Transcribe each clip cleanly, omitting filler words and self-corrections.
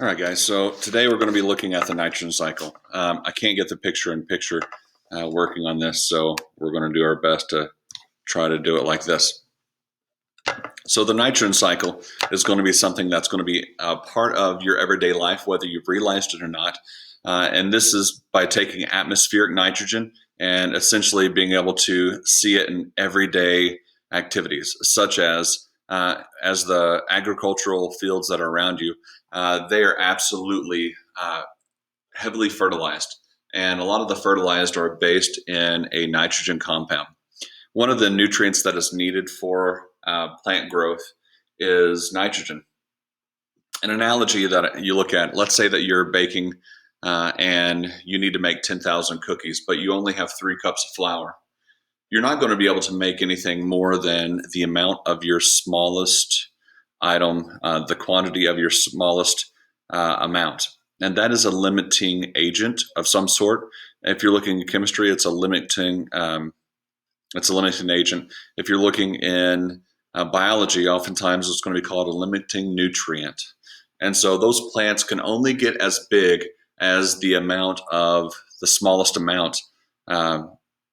All right, guys. So today we're going to be looking at the nitrogen cycle. I can't get the picture-in-picture working on this, so we're going to do our best to try to do it like this. So the nitrogen cycle is going to be something that's going to be a part of your everyday life, whether you've realized it or not. And this is by taking atmospheric nitrogen and essentially being able to see it in everyday activities, such as the agricultural fields that are around you. They are absolutely heavily fertilized, and a lot of the fertilized are based in a nitrogen compound. One of the nutrients that is needed for plant growth is nitrogen. An analogy that you look at, let's say that you're baking and you need to make 10,000 cookies, but you only have 3 cups of flour. You're not going to be able to make anything more than the amount of your smallest item, the quantity of your smallest amount. And that is a limiting agent of some sort. If you're looking at chemistry, it's a limiting agent. If you're looking in biology, oftentimes it's going to be called a limiting nutrient. And so those plants can only get as big as the amount of the smallest amount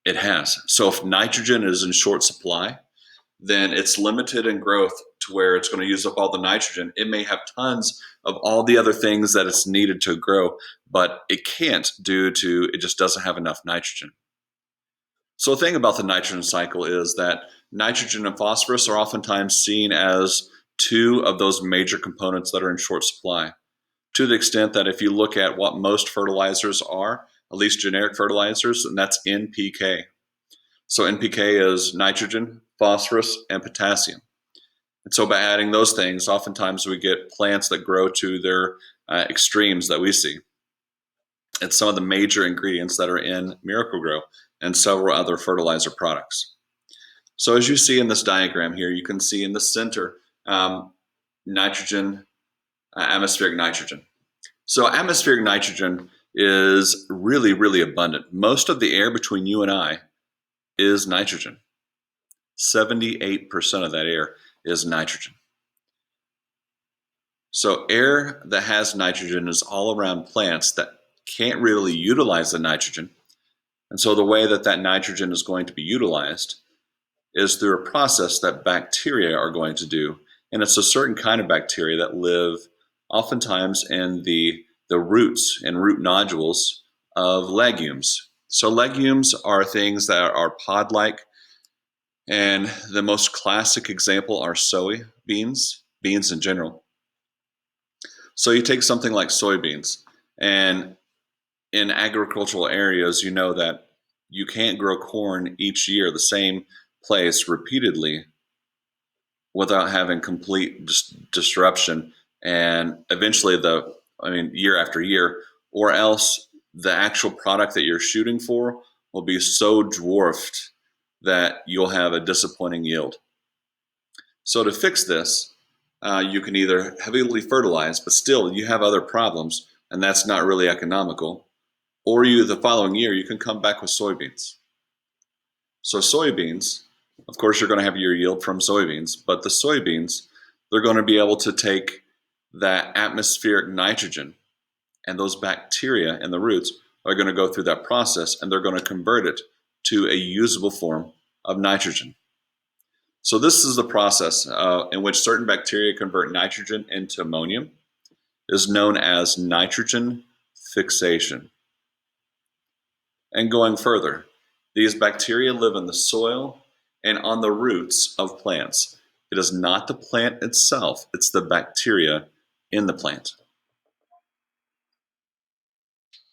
it has. So if nitrogen is in short supply, then it's limited in growth to where it's going to use up all the nitrogen. It may have tons of all the other things that it's needed to grow, but it can't due to it just doesn't have enough nitrogen. So the thing about the nitrogen cycle is that nitrogen and phosphorus are oftentimes seen as two of those major components that are in short supply. To the extent that if you look at what most fertilizers are, at least generic fertilizers, and that's NPK. So NPK is nitrogen, phosphorus, and potassium. And so by adding those things, oftentimes we get plants that grow to their extremes that we see. It's some of the major ingredients that are in Miracle-Gro and several other fertilizer products. So as you see in this diagram here, you can see in the center nitrogen, atmospheric nitrogen. So atmospheric nitrogen is really, really abundant. Most of the air between you and I is nitrogen. 78% of that air is nitrogen. So air that has nitrogen is all around plants that can't really utilize the nitrogen. And so the way that that nitrogen is going to be utilized is through a process that bacteria are going to do. And it's a certain kind of bacteria that live oftentimes in the roots and root nodules of legumes. So legumes are things that are pod-like, and the most classic example are soybeans, beans in general. So you take something like soybeans, and in agricultural areas, you know that you can't grow corn each year the same place repeatedly without having complete disruption and eventually year after year, or else the actual product that you're shooting for will be so dwarfed that you'll have a disappointing yield. So to fix this, you can either heavily fertilize, but still you have other problems, and that's not really economical, or the following year you can come back with soybeans. So soybeans, of course, you're going to have your yield from soybeans, but the soybeans, they're going to be able to take that atmospheric nitrogen, and those bacteria in the roots are going to go through that process, and they're going to convert it to a usable form of nitrogen. So this is the process in which certain bacteria convert nitrogen into ammonium, is known as nitrogen fixation. And going further, these bacteria live in the soil and on the roots of plants. It is not the plant itself, it's the bacteria in the plant.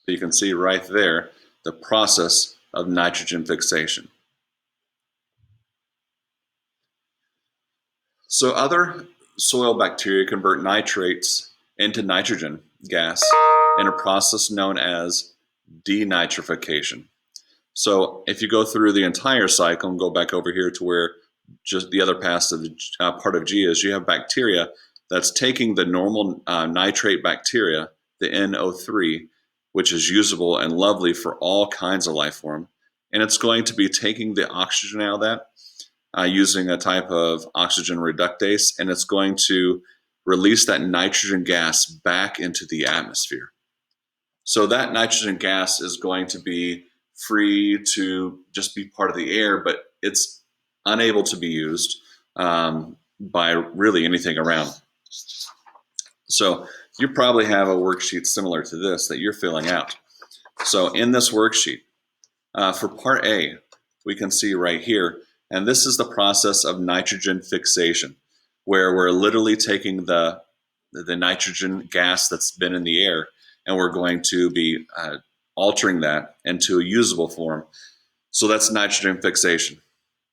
So you can see right there the process of nitrogen fixation. So other soil bacteria convert nitrates into nitrogen gas in a process known as denitrification. So if you go through the entire cycle and go back over here to where just the other part of G is, you have bacteria that's taking the normal nitrate bacteria, the NO3, which is usable and lovely for all kinds of life form, and it's going to be taking the oxygen out of that using a type of oxygen reductase, and it's going to release that nitrogen gas back into the atmosphere. So that nitrogen gas is going to be free to just be part of the air, but it's unable to be used by really anything around. So you probably have a worksheet similar to this that you're filling out. So in this worksheet, for part A, we can see right here, and this is the process of nitrogen fixation, where we're literally taking the nitrogen gas that's been in the air, and we're going to be altering that into a usable form. So that's nitrogen fixation.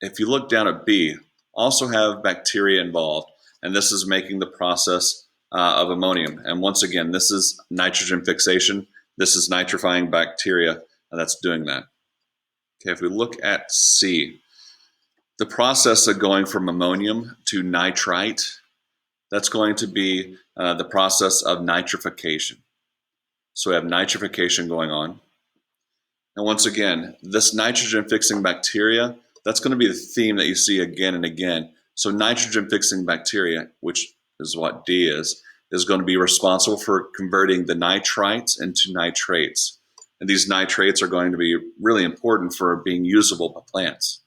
If you look down at B, also have bacteria involved, and this is making the process of ammonium. And once again, this is nitrogen fixation. This is nitrifying bacteria, and that's doing that. Okay, if we look at C, the process of going from ammonium to nitrite, that's going to be the process of nitrification. So we have nitrification going on. And once again, this nitrogen fixing bacteria, that's going to be the theme that you see again and again. So nitrogen fixing bacteria, which is what D is going to be responsible for converting the nitrites into nitrates. And these nitrates are going to be really important for being usable by plants.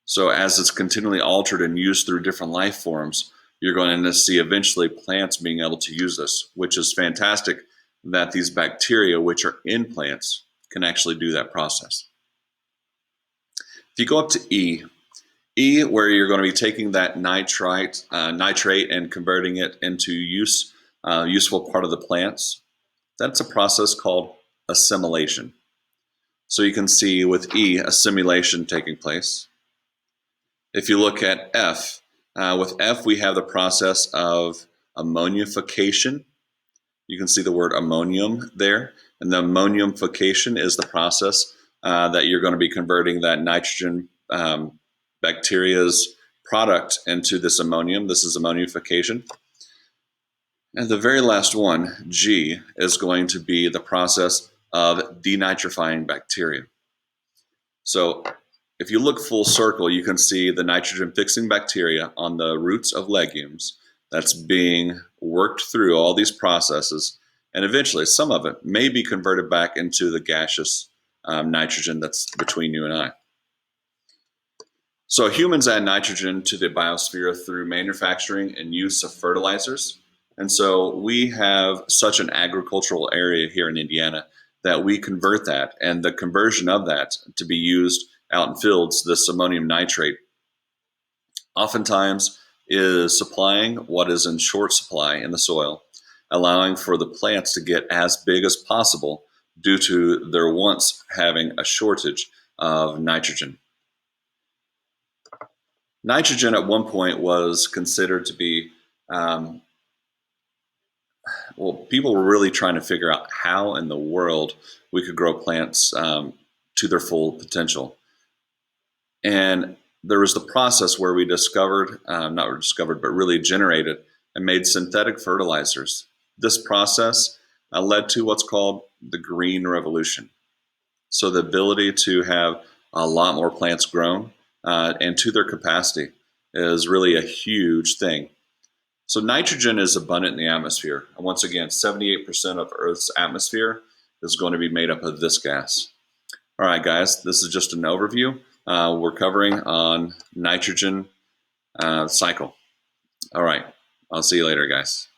So as it's continually altered and used through different life forms, you're going to see eventually plants being able to use this, which is fantastic that these bacteria, which are in plants, can actually do that process. If you go up to E, where you're going to be taking that nitrate and converting it into useful part of the plants, that's a process called assimilation. So you can see with E, assimilation taking place. If you look at F, with F we have the process of ammonification. You can see the word ammonium there, and the ammoniumification is the process that you're going to be converting that nitrogen bacteria's product into this ammonium. This is ammonification. And the very last one, G, is going to be the process of denitrifying bacteria. So if you look full circle, you can see the nitrogen fixing bacteria on the roots of legumes that's being worked through all these processes, and eventually some of it may be converted back into the gaseous nitrogen that's between you and I. So humans add nitrogen to the biosphere through manufacturing and use of fertilizers. And so we have such an agricultural area here in Indiana that we convert that, and the conversion of that to be used out in fields, this ammonium nitrate, oftentimes is supplying what is in short supply in the soil, allowing for the plants to get as big as possible due to their once having a shortage of nitrogen. Nitrogen at one point was considered to be, people were really trying to figure out how in the world we could grow plants to their full potential. And there was the process where we discovered, but really generated and made synthetic fertilizers. This process led to what's called the Green Revolution. So the ability to have a lot more plants grown and to their capacity is really a huge thing. So nitrogen is abundant in the atmosphere. And once again, 78% of Earth's atmosphere is going to be made up of this gas. All right, guys, this is just an overview. We're covering on nitrogen cycle. All right, I'll see you later, guys.